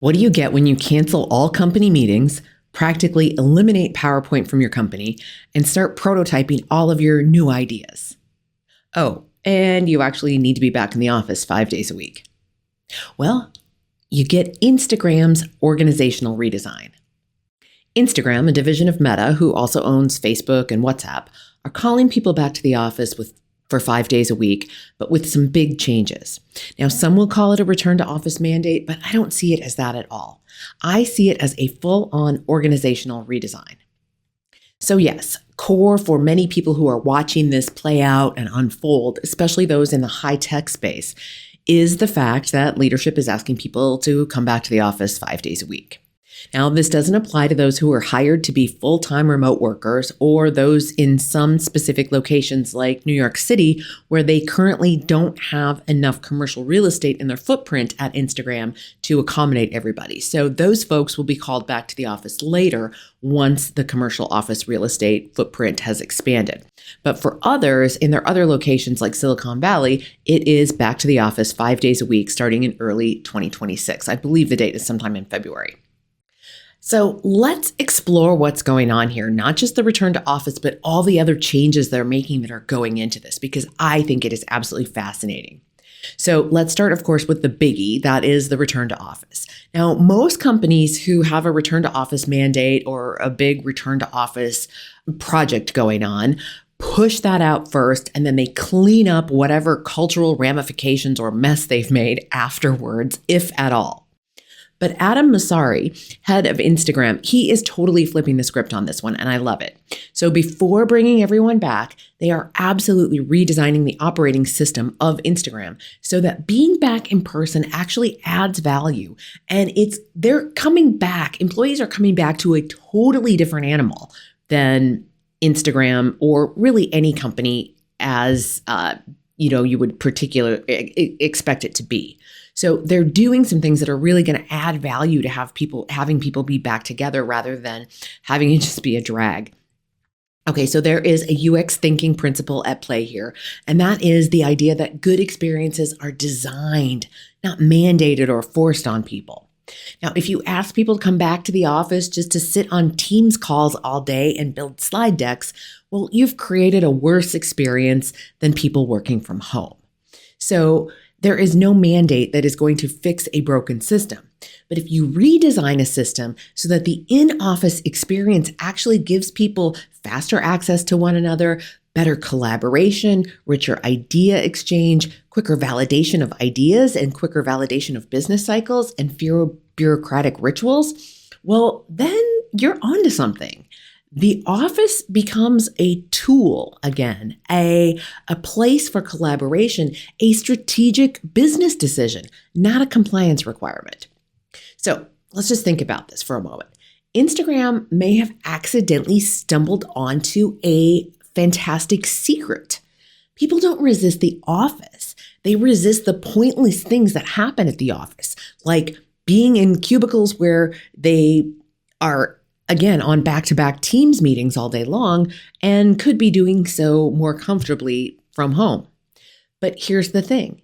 What do you get when you cancel all company meetings, practically eliminate PowerPoint from your company, and start prototyping all of your new ideas? Oh, and you actually need to be back in the office 5 days a week. Well, you get Instagram's organizational redesign. Instagram, a division of Meta, who also owns Facebook and WhatsApp, are calling people back to the office for 5 days a week, but with some big changes. Now, some will call it a return to office mandate, but I don't see it as that at all. I see it as a full-on organizational redesign. So yes, core for many people who are watching this play out and unfold, especially those in the high-tech space, is the fact that leadership is asking people to come back to the office 5 days a week. Now, this doesn't apply to those who are hired to be full-time remote workers or those in some specific locations like New York City, where they currently don't have enough commercial real estate in their footprint at Instagram to accommodate everybody. So those folks will be called back to the office later once the commercial office real estate footprint has expanded. But for others in their other locations like Silicon Valley, it is back to the office 5 days a week starting in early 2026. I believe the date is sometime in February. So let's explore what's going on here, not just the return to office, but all the other changes they're making that are going into this, because I think it is absolutely fascinating. So let's start, of course, with the biggie, that is the return to office. Now, most companies who have a return to office mandate or a big return to office project going on push that out first, and then they clean up whatever cultural ramifications or mess they've made afterwards, if at all. But Adam Mosseri, head of Instagram, he is totally flipping the script on this one, and I love it. So before bringing everyone back, they are absolutely redesigning the operating system of Instagram so that being back in person actually adds value. And they're coming back, employees are coming back to a totally different animal than Instagram or really any company as you would expect it to be. So they're doing some things that are really going to add value to having people be back together rather than having it just be a drag. Okay, so there is a UX thinking principle at play here, and that is the idea that good experiences are designed, not mandated or forced on people. Now, if you ask people to come back to the office just to sit on Teams calls all day and build slide decks, well, you've created a worse experience than people working from home. So there is no mandate that is going to fix a broken system. But if you redesign a system so that the in-office experience actually gives people faster access to one another, better collaboration, richer idea exchange, quicker validation of ideas, and quicker validation of business cycles, and fewer bureaucratic rituals, well, then you're onto something. The office becomes a tool again, a place for collaboration, a strategic business decision, not a compliance requirement. So let's just think about this for a moment. Instagram may have accidentally stumbled onto a fantastic secret. People don't resist the office. They resist the pointless things that happen at the office, like being in cubicles where they are again, on back-to-back Teams meetings all day long and could be doing so more comfortably from home. But here's the thing.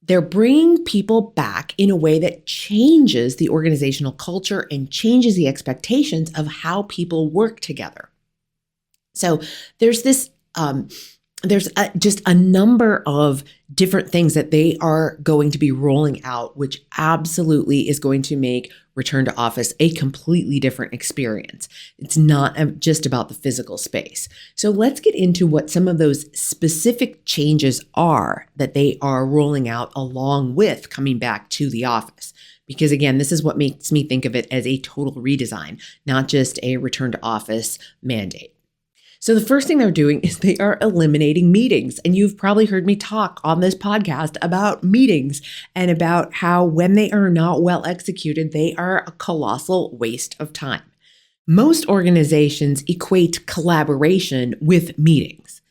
They're bringing people back in a way that changes the organizational culture and changes the expectations of how people work together. So there's this just a number of different things that they are going to be rolling out, which absolutely is going to make return to office a completely different experience. It's not just about the physical space. So let's get into what some of those specific changes are that they are rolling out along with coming back to the office. Because again, this is what makes me think of it as a total redesign, not just a return to office mandate. So the first thing they're doing is they are eliminating meetings. And you've probably heard me talk on this podcast about meetings and about how when they are not well executed, they are a colossal waste of time. Most organizations equate collaboration with meetings.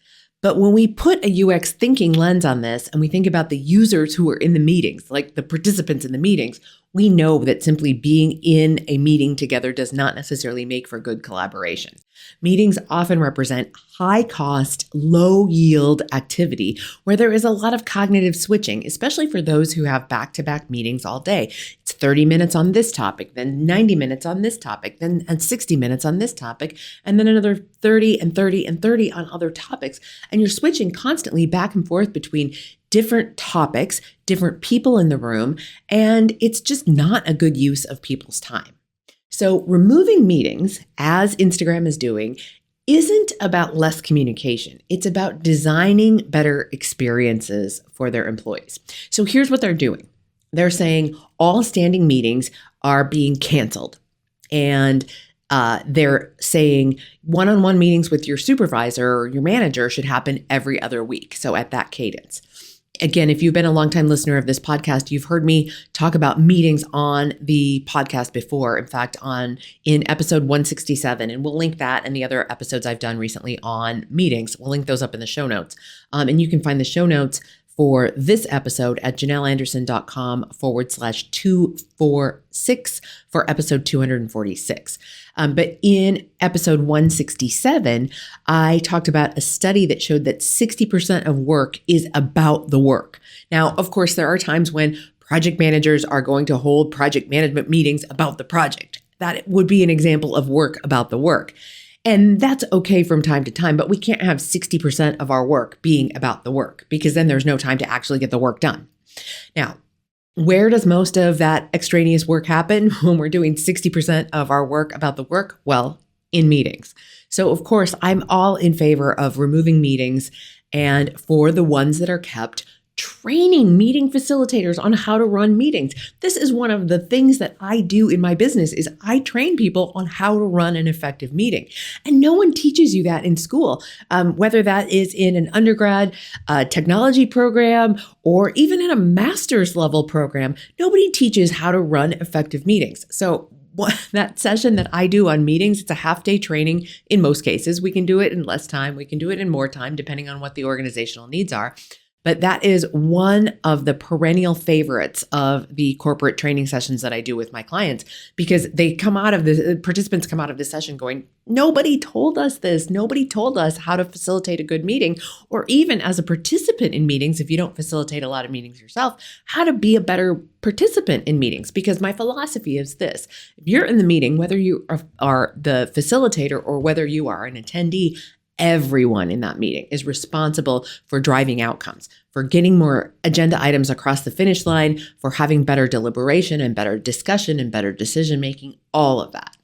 But when we put a UX thinking lens on this and we think about the users who are in the meetings, like the participants in the meetings, We know that simply being in a meeting together does not necessarily make for good collaboration. Meetings often represent high cost, low yield activity where there is a lot of cognitive switching, especially for those who have back-to-back meetings all day. It's 30 minutes on this topic, then 90 minutes on this topic, then 60 minutes on this topic, and then another 30 and 30 and 30 on other topics. And you're switching constantly back and forth between different topics, different people in the room, and it's just not a good use of people's time. So removing meetings, as Instagram is doing, isn't about less communication. It's about designing better experiences for their employees. So here's what they're doing. They're saying all standing meetings are being canceled. And they're saying one-on-one meetings with your supervisor or your manager should happen every other week. So at that cadence. Again, if you've been a longtime listener of this podcast, you've heard me talk about meetings on the podcast before. In fact, in episode 167, and we'll link that and the other episodes I've done recently on meetings. We'll link those up in the show notes. And you can find the show notes for this episode at janelleanderson.com/246 for episode 246. But in episode 167, I talked about a study that showed that 60% of work is about the work. Now, of course, there are times when project managers are going to hold project management meetings about the project. That would be an example of work about the work. And that's okay from time to time, but we can't have 60% of our work being about the work because then there's no time to actually get the work done. Now, where does most of that extraneous work happen when we're doing 60% of our work about the work? Well, in meetings. So of course, I'm all in favor of removing meetings and for the ones that are kept, training meeting facilitators on how to run meetings. This is one of the things that I do in my business is I train people on how to run an effective meeting. And no one teaches you that in school, whether that is in an undergrad technology program or even in a master's level program. Nobody teaches how to run effective meetings. So that session that I do on meetings, it's a half-day training in most cases. We can do it in less time. We can do it in more time, depending on what the organizational needs are. But that is one of the perennial favorites of the corporate training sessions that I do with my clients because participants come out of this session going, nobody told us this. Nobody told us how to facilitate a good meeting, or even as a participant in meetings, if you don't facilitate a lot of meetings yourself, how to be a better participant in meetings. Because my philosophy is this: if you're in the meeting, whether you are the facilitator or whether you are an attendee, everyone in that meeting is responsible for driving outcomes, for getting more agenda items across the finish line, for having better deliberation and better discussion and better decision making, all of that.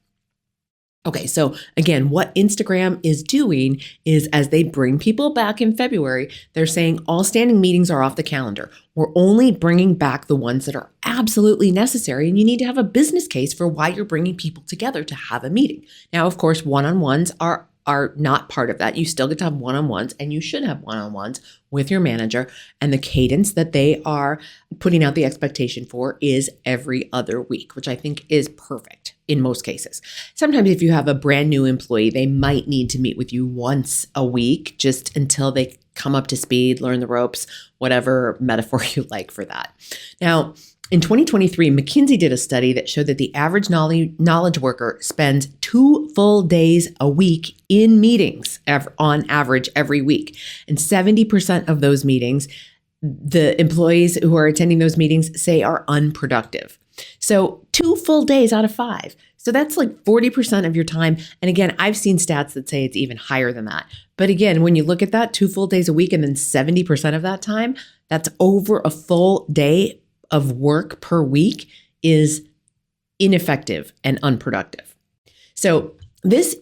Okay, so again, what Instagram is doing is as they bring people back in February, they're saying all standing meetings are off the calendar. We're only bringing back the ones that are absolutely necessary, and you need to have a business case for why you're bringing people together to have a meeting. Now, of course, one-on-ones are not part of that. You still get to have one-on-ones, and you should have one-on-ones with your manager. And the cadence that they are putting out the expectation for is every other week, which I think is perfect in most cases. Sometimes if you have a brand new employee, they might need to meet with you once a week just until they come up to speed, learn the ropes, whatever metaphor you like for that. Now, in 2023, McKinsey did a study that showed that the average knowledge worker spends 2 full days a week in meetings on average every week. And 70% of those meetings, the employees who are attending those meetings say are unproductive. So 2 full days out of 5. So that's like 40% of your time. And again, I've seen stats that say it's even higher than that. But again, when you look at that 2 full days a week and then 70% of that time, that's over a full day of work per week is ineffective and unproductive. So this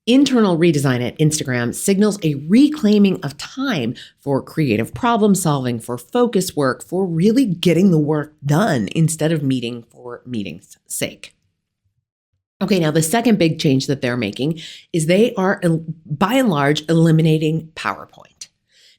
internal redesign at Instagram signals a reclaiming of time for creative problem solving, for focus work, for really getting the work done instead of meeting for meeting's sake. Okay, now the second big change that they're making is they are, by and large, eliminating PowerPoint.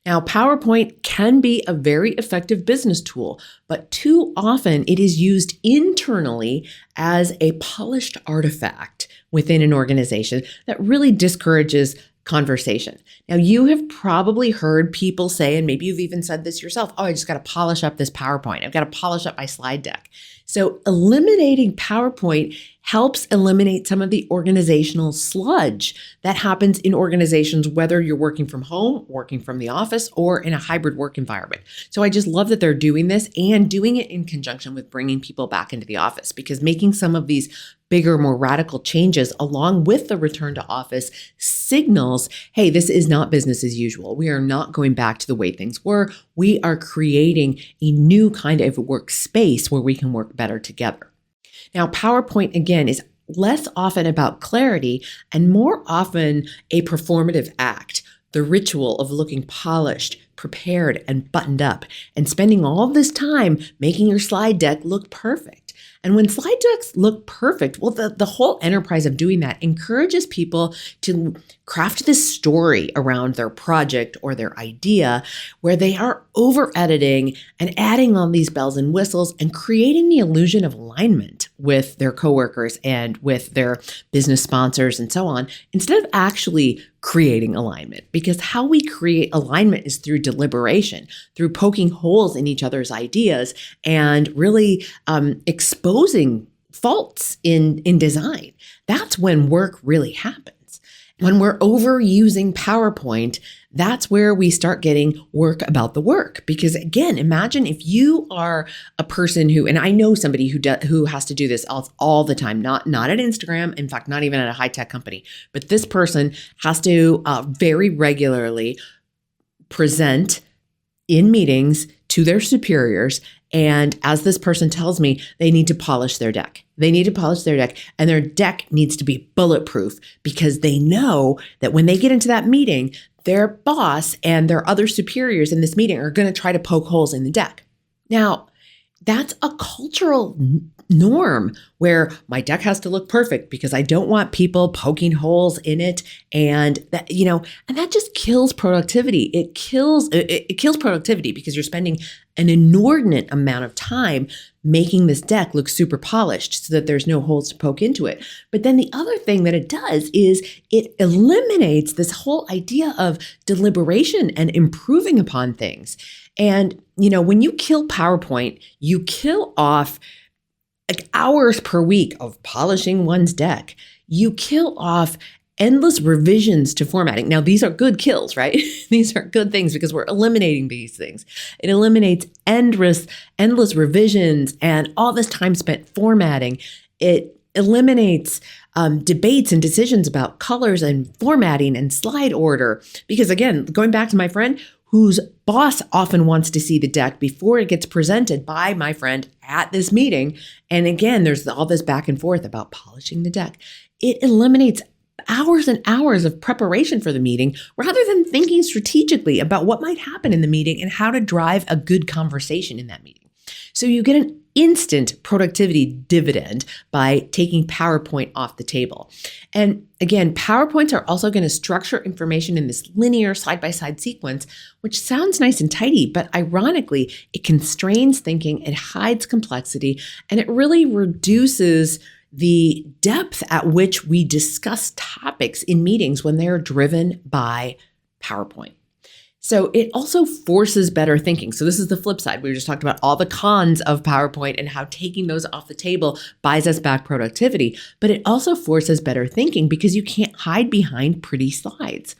Now, PowerPoint can be a very effective business tool, but too often it is used internally as a polished artifact within an organization that really discourages conversation. Now, you have probably heard people say, and maybe you've even said this yourself, oh, I just got to polish up this PowerPoint. I've got to polish up my slide deck. So eliminating PowerPoint helps eliminate some of the organizational sludge that happens in organizations, whether you're working from home, working from the office, or in a hybrid work environment. So I just love that they're doing this and doing it in conjunction with bringing people back into the office, because making some of these bigger, more radical changes along with the return to office signals, hey, this is not business as usual. We are not going back to the way things were. We are creating a new kind of workspace where we can work better together. Now, PowerPoint, again, is less often about clarity and more often a performative act, the ritual of looking polished, prepared, and buttoned up, and spending all this time making your slide deck look perfect. And when slide decks look perfect, well, the whole enterprise of doing that encourages people to craft this story around their project or their idea where they are over editing and adding on these bells and whistles and creating the illusion of alignment with their coworkers and with their business sponsors and so on, instead of actually creating alignment. Because how we create alignment is through deliberation, through poking holes in each other's ideas and really exposing faults in design. That's when work really happens. When we're overusing PowerPoint, that's where we start getting work about the work. Because again, imagine if you are a person who, and I know somebody who has to do this all the time, not at Instagram, in fact, not even at a high-tech company, but this person has to very regularly present in meetings to their superiors. And as this person tells me, they need to polish their deck. They need to polish their deck, and their deck needs to be bulletproof because they know that when they get into that meeting, their boss and their other superiors in this meeting are going to try to poke holes in the deck. Now, that's a cultural norm where my deck has to look perfect because I don't want people poking holes in it. And that, and that just kills productivity. It kills productivity because you're spending an inordinate amount of time making this deck look super polished so that there's no holes to poke into it. But then the other thing that it does is it eliminates this whole idea of deliberation and improving upon things. And, when you kill PowerPoint, you kill off like hours per week of polishing one's deck. You kill off endless revisions to formatting. Now, these are good kills, right? These are good things because we're eliminating these things. It eliminates endless revisions and all this time spent formatting. It eliminates debates and decisions about colors and formatting and slide order. Because again, going back to my friend whose boss often wants to see the deck before it gets presented by my friend at this meeting. And again, there's all this back and forth about polishing the deck. It eliminates hours and hours of preparation for the meeting rather than thinking strategically about what might happen in the meeting and how to drive a good conversation in that meeting. So you get an instant productivity dividend by taking PowerPoint off the table. And again, PowerPoints are also going to structure information in this linear side-by-side sequence, which sounds nice and tidy, but ironically, it constrains thinking, it hides complexity, and it really reduces the depth at which we discuss topics in meetings when they're driven by PowerPoint. So it also forces better thinking. So this is the flip side. We just talked about all the cons of PowerPoint and how taking those off the table buys us back productivity, but it also forces better thinking because you can't hide behind pretty slides.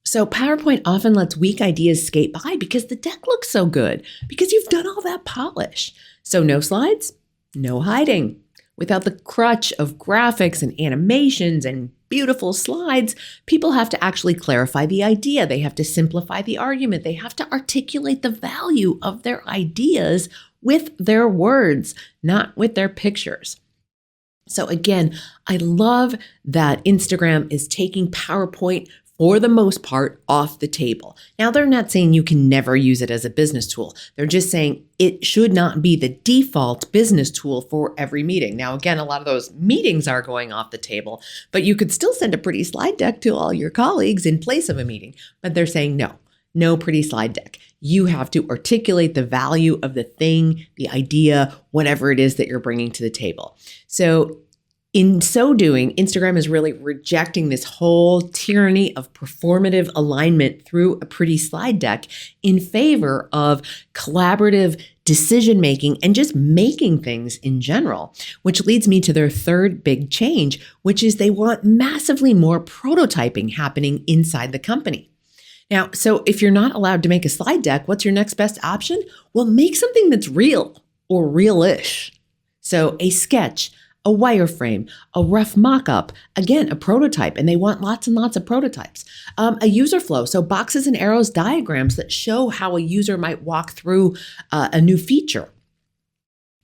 So PowerPoint often lets weak ideas skate by because the deck looks so good, because you've done all that polish. So no slides, no hiding. Without the crutch of graphics and animations and beautiful slides, people have to actually clarify the idea. They have to simplify the argument. They have to articulate the value of their ideas with their words, not with their pictures. So again, I love that Instagram is taking PowerPoint for the most part off the table. Now, they're not saying you can never use it as a business tool. They're just saying it should not be the default business tool for every meeting. Now, again, a lot of those meetings are going off the table, but you could still send a pretty slide deck to all your colleagues in place of a meeting. But they're saying no pretty slide deck. You have to articulate the value of the thing, the idea, whatever it is that you're bringing to the table. So In so doing, Instagram is really rejecting this whole tyranny of performative alignment through a pretty slide deck in favor of collaborative decision making and just making things in general, which leads me to their third big change, which is they want massively more prototyping happening inside the company. Now, so if you're not allowed to make a slide deck, what's your next best option? Well, make something that's real or real-ish. So a sketch, a wireframe, a rough mock-up, again, a prototype, and they want lots and lots of prototypes. A user flow, so boxes and arrows diagrams that show how a user might walk through a new feature.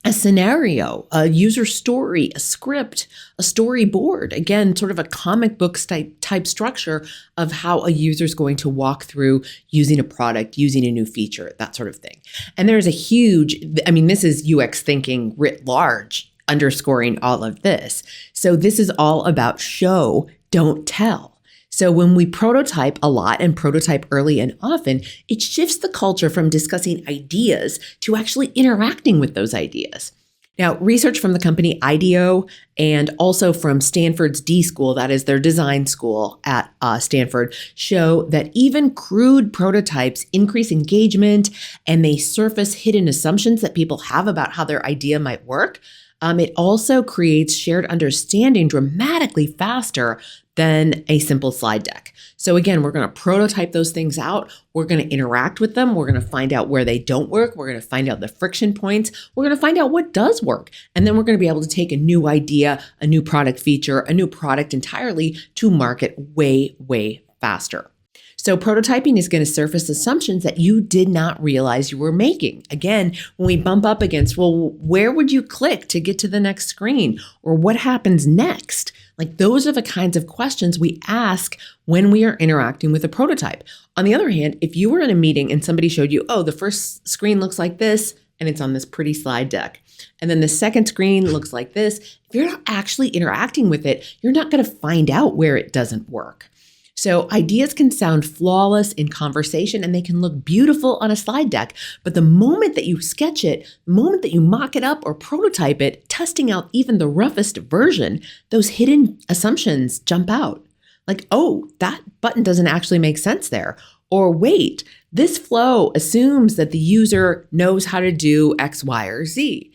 A scenario, a user story, a script, a storyboard, again, sort of a comic book type structure of how a user is going to walk through using a product, using a new feature, that sort of thing. And there's a huge, this is UX thinking writ large, underscoring all of this. So this is all about show, don't tell. So when we prototype a lot and prototype early and often, it shifts the culture from discussing ideas to actually interacting with those ideas. Now, research from the company IDEO and also from Stanford's D School, that is their design school at Stanford, show that even crude prototypes increase engagement and they surface hidden assumptions that people have about how their idea might work. It also creates shared understanding dramatically faster than a simple slide deck. So again, we're going to prototype those things out. We're going to interact with them. We're going to find out where they don't work. We're going to find out the friction points. We're going to find out what does work. And then we're going to be able to take a new idea, a new product feature, a new product entirely to market way, way faster. So prototyping is going to surface assumptions that you did not realize you were making. Again, when we bump up against, well, where would you click to get to the next screen? Or what happens next? Like those are the kinds of questions we ask when we are interacting with a prototype. On the other hand, if you were in a meeting and somebody showed you, oh, the first screen looks like this, and it's on this pretty slide deck. And then the second screen looks like this. If you're not actually interacting with it, you're not going to find out where it doesn't work. So ideas can sound flawless in conversation and they can look beautiful on a slide deck. But the moment that you sketch it, the moment that you mock it up or prototype it, testing out even the roughest version, those hidden assumptions jump out. Like, oh, that button doesn't actually make sense there. Or wait, this flow assumes that the user knows how to do X, Y, or Z.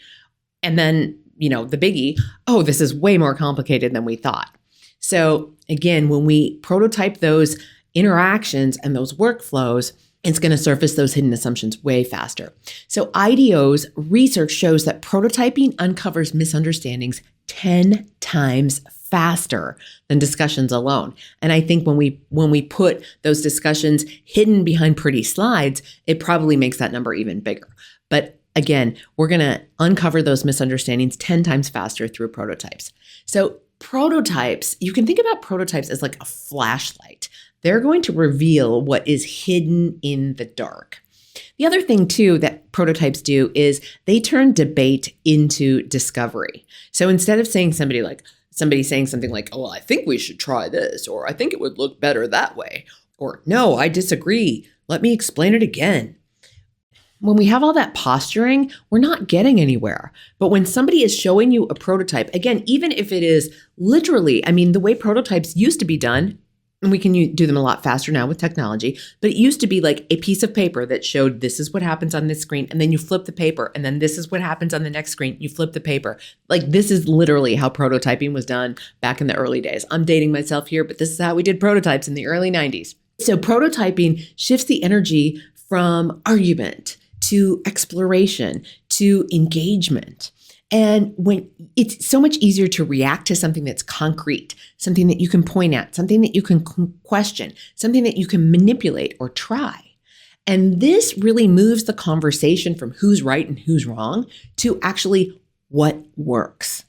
And then, the biggie, oh, this is way more complicated than we thought. So again, when we prototype those interactions and those workflows, it's going to surface those hidden assumptions way faster. So IDEO's research shows that prototyping uncovers misunderstandings 10 times faster than discussions alone. And I think when we put those discussions hidden behind pretty slides, it probably makes that number even bigger. But again, we're going to uncover those misunderstandings 10 times faster through prototypes. So prototypes, you can think about prototypes as like a flashlight. They're going to reveal what is hidden in the dark. The other thing too that prototypes do is they turn debate into discovery. So instead of saying somebody saying something like, oh, well, I think we should try this, or I think it would look better that way, or no, I disagree, let me explain it again. When we have all that posturing, we're not getting anywhere. But when somebody is showing you a prototype, again, even if it is literally, the way prototypes used to be done, and we can do them a lot faster now with technology, but it used to be like a piece of paper that showed this is what happens on this screen, and then you flip the paper, and then this is what happens on the next screen, you flip the paper. Like this is literally how prototyping was done back in the early days. I'm dating myself here, but this is how we did prototypes in the early 90s. So prototyping shifts the energy from argument to exploration, to engagement. And when it's so much easier to react to something that's concrete, something that you can point at, something that you can question, something that you can manipulate or try. And this really moves the conversation from who's right and who's wrong to actually what works.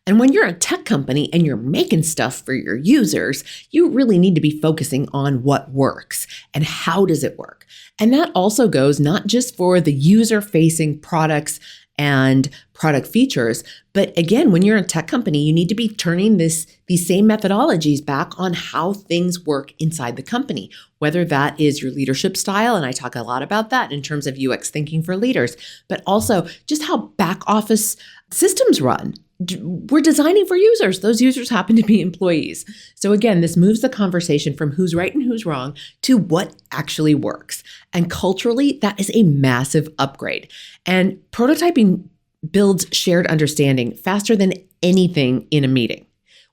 And when you're a tech company and you're making stuff for your users, you really need to be focusing on what works and how does it work. And that also goes not just for the user-facing products and product features, but again, when you're a tech company, you need to be turning these same methodologies back on how things work inside the company, whether that is your leadership style, and I talk a lot about that in terms of UX thinking for leaders, but also just how back office systems run. we're designing for users. Those users happen to be employees. So again, this moves the conversation from who's right and who's wrong to what actually works. And culturally, that is a massive upgrade. And prototyping builds shared understanding faster than anything in a meeting.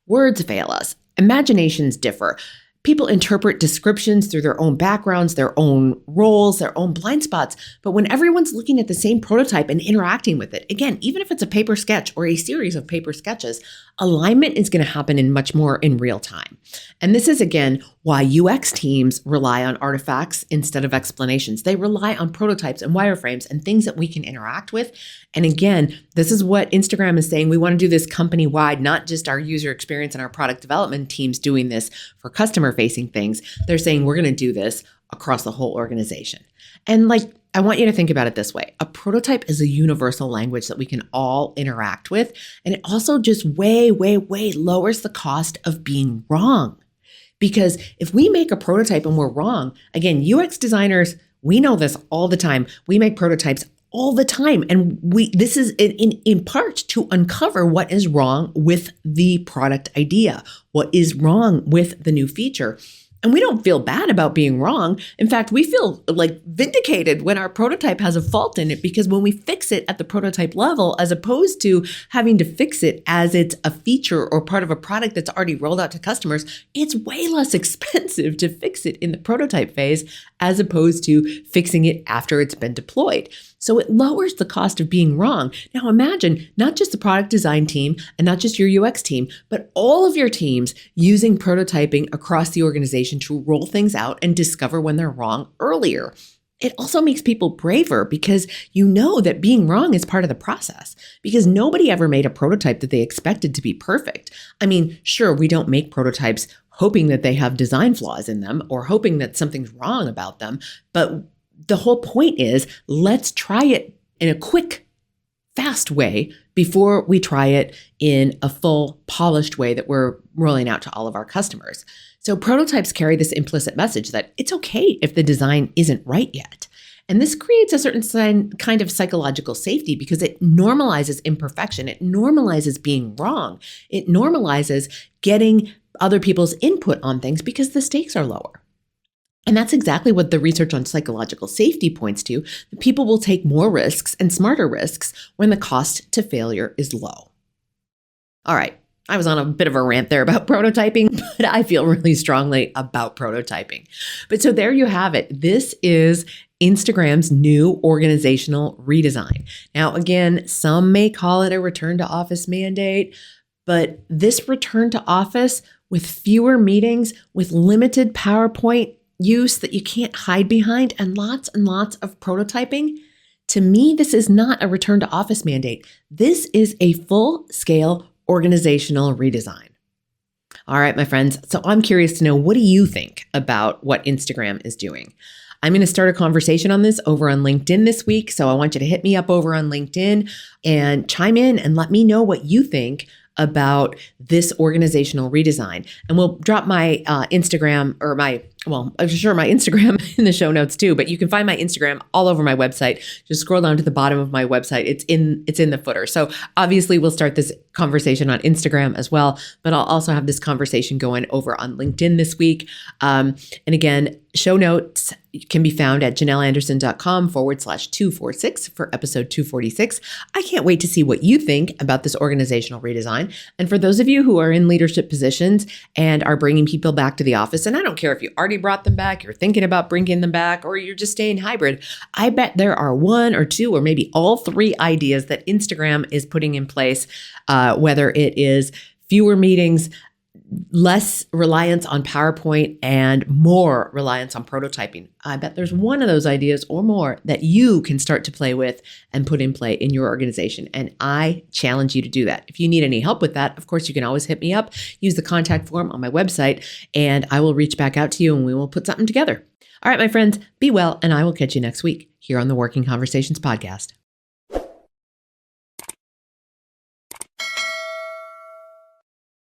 Words fail us. Imaginations differ. People interpret descriptions through their own backgrounds, their own roles, their own blind spots. But when everyone's looking at the same prototype and interacting with it, again, even if it's a paper sketch or a series of paper sketches, alignment is going to happen in much more in real time. And this is, again, why UX teams rely on artifacts instead of explanations. They rely on prototypes and wireframes and things that we can interact with. And again, this is what Instagram is saying. We want to do this company-wide, not just our user experience and our product development teams doing this for customer-facing things. They're saying we're going to do this across the whole organization. And I want you to think about it this way. A prototype is a universal language that we can all interact with. And it also just way, way, way lowers the cost of being wrong. Because if we make a prototype and we're wrong, again, UX designers, we know this all the time. We make prototypes all the time. And this is in part to uncover what is wrong with the product idea, what is wrong with the new feature. And we don't feel bad about being wrong. In fact, we feel vindicated when our prototype has a fault in it, because when we fix it at the prototype level, as opposed to having to fix it as it's a feature or part of a product that's already rolled out to customers, it's way less expensive to fix it in the prototype phase as opposed to fixing it after it's been deployed. So it lowers the cost of being wrong. Now imagine not just the product design team and not just your UX team, but all of your teams using prototyping across the organization to roll things out and discover when they're wrong earlier. It also makes people braver because you know that being wrong is part of the process, because nobody ever made a prototype that they expected to be perfect. I mean, sure, we don't make prototypes hoping that they have design flaws in them or hoping that something's wrong about them, but the whole point is, let's try it in a quick, fast way before we try it in a full, polished way that we're rolling out to all of our customers. So prototypes carry this implicit message that it's okay if the design isn't right yet. And this creates a certain kind of psychological safety because it normalizes imperfection. It normalizes being wrong. It normalizes getting other people's input on things because the stakes are lower. And that's exactly what the research on psychological safety points to. That people will take more risks and smarter risks when the cost to failure is low. All right, I was on a bit of a rant there about prototyping, but I feel really strongly about prototyping. But so there you have it. This is Instagram's new organizational redesign. Now, again, some may call it a return to office mandate, but this return to office with fewer meetings, with limited PowerPoint use that you can't hide behind, and lots of prototyping, to me, this is not a return to office mandate. This is a full-scale organizational redesign. All right, my friends. So I'm curious to know, what do you think about what Instagram is doing? I'm going to start a conversation on this over on LinkedIn this week. So I want you to hit me up over on LinkedIn and chime in and let me know what you think about this organizational redesign. And we'll drop my Instagram or my Instagram in the show notes too, but you can find my Instagram all over my website. Just scroll down to the bottom of my website. It's in the footer. So obviously we'll start this conversation on Instagram as well, but I'll also have this conversation going over on LinkedIn this week. And again, show notes can be found at janelleanderson.com/246 for episode 246. I can't wait to see what you think about this organizational redesign. And for those of you who are in leadership positions and are bringing people back to the office, and I don't care if you already brought them back, you're thinking about bringing them back, or you're just staying hybrid, I bet there are one or two or maybe all three ideas that Instagram is putting in place, whether it is fewer meetings, less reliance on PowerPoint, and more reliance on prototyping. I bet there's one of those ideas or more that you can start to play with and put in play in your organization. And I challenge you to do that. If you need any help with that, of course, you can always hit me up, use the contact form on my website, and I will reach back out to you and we will put something together. All right, my friends, be well, and I will catch you next week here on the Working Conversations podcast.